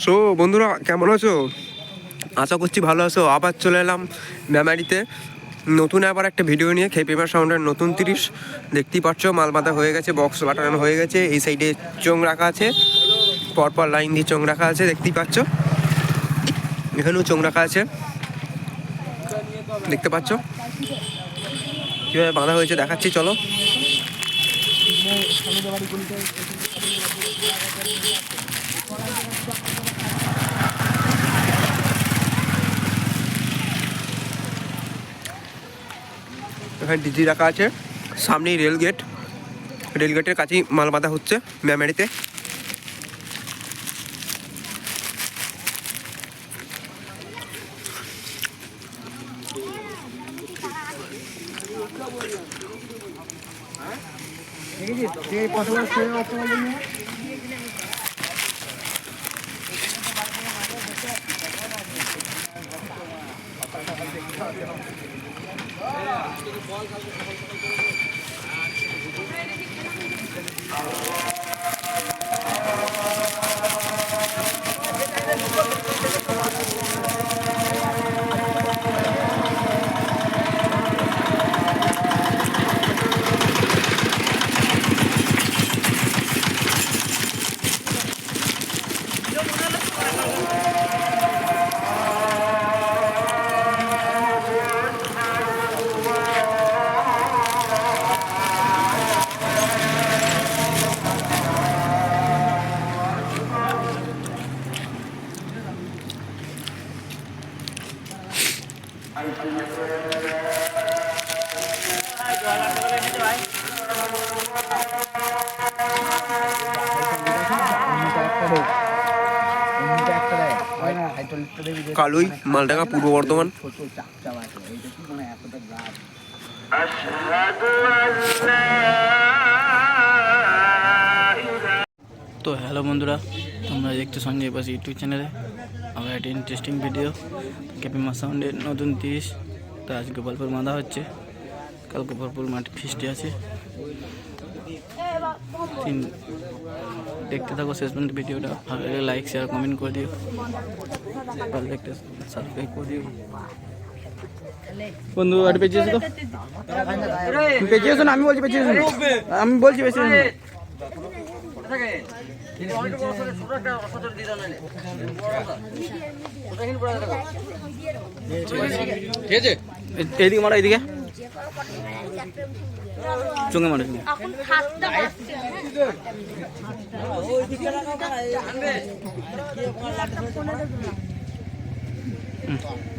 So বন্ধুরা কেমন আছো? আশা করছি ভালো আছো। আবার চলে এলাম মেমারিতে নতুন আবার একটা ভিডিও নিয়ে। পেপার সাউন্ডের নতুন 30 দেখতেই পাচ্ছ, মাল বাঁধা হয়ে গেছে, বক্স বাটানো হয়ে গেছে। এই সাইডে চোং রাখা আছে, পরপর লাইন দিয়ে চোং রাখা আছে, দেখতেই পাচ্ছ। এখানেও চোং রাখা আছে, দেখতে পাচ্ছ কীভাবে বাঁধা হয়েছে, দেখাচ্ছি চলো। এখানে ডিজি রাখা আছে, সামনেই রেলগেট, রেলগেটের কাছেই মাল বাঁধা হচ্ছে মেমারিতে। কালুই, মালডাঙ্গা, পূর্ব বর্ধমান। তো হ্যালো বন্ধুরা, তোমরা দেখছো সঞ্জয় বাস ইউটিউব চ্যানেলে আমার একটা ইন্টারেস্টিং ভিডিও। পেপার সাউন্ডের নতুন 30। তো আজ গোপালপুর বাঁধা হচ্ছে, কাল গোপালপুর মাঠে ফিস্টি আছে। দেখতে থাকো শেষ পর্যন্ত ভিডিওটা। ভালো লাগলে লাইক শেয়ার কমেন্ট করে দিও, ভালো লাগলে সাবস্ক্রাইব করে দিও। বন্ধু আর পেয়েছিস তো, পেয়েছিস না? আমি বলছি পেয়েছিস, আমি বলছি বেশি এইদিকে মারা, এইদিকে চোখে মারে।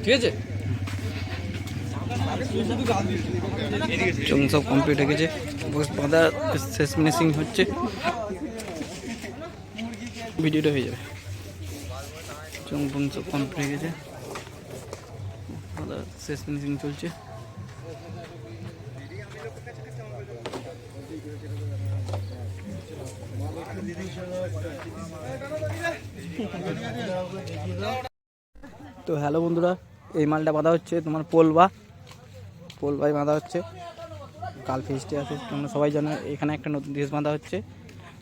ঠিক আছে, চোখ সব কমপ্লিট হয়ে গেছে, বাঁধা শেষ ফিনিশিং হচ্ছে, ভিডিওটা হয়ে যাবে। চোখ সব কমপ্লিট হয়ে গেছে, বাঁধা শেষ ফিনিশিং চলছে। তো হ্যালো বন্ধুরা, এই মালটা বাঁধা হচ্ছে তোমার পোলবাই বাঁধা হচ্ছে। কাল ফিস্টে আছে, তোমরা সবাই জানো। এখানে একটা নতুন দেশ বাঁধা হচ্ছে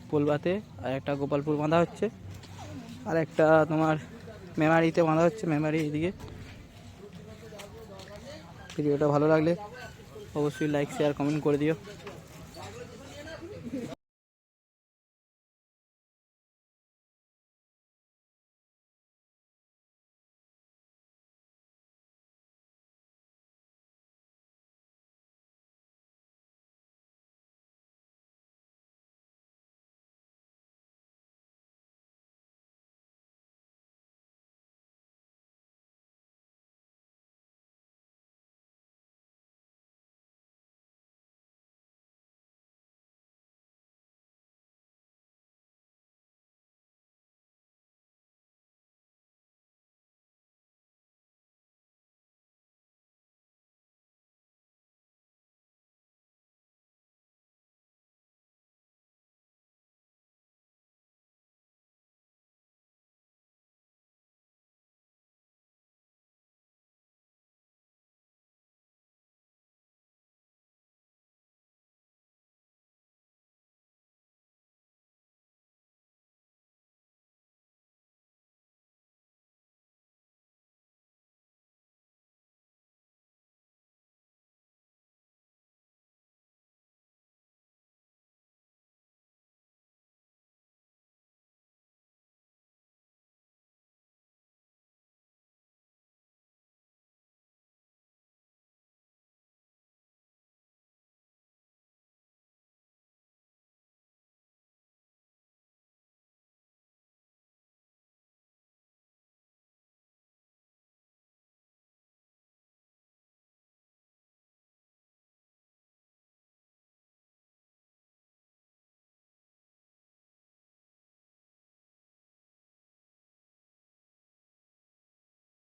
পোলবাতে, আর একটা গোপালপুর বাঁধা হচ্ছে, আর একটা তোমার মেমারিতে বাঁধা হচ্ছে, মেমারি এদিকে। ভিডিওটা ভালো লাগলে অবশ্যই লাইক শেয়ার কমেন্ট করে দিও।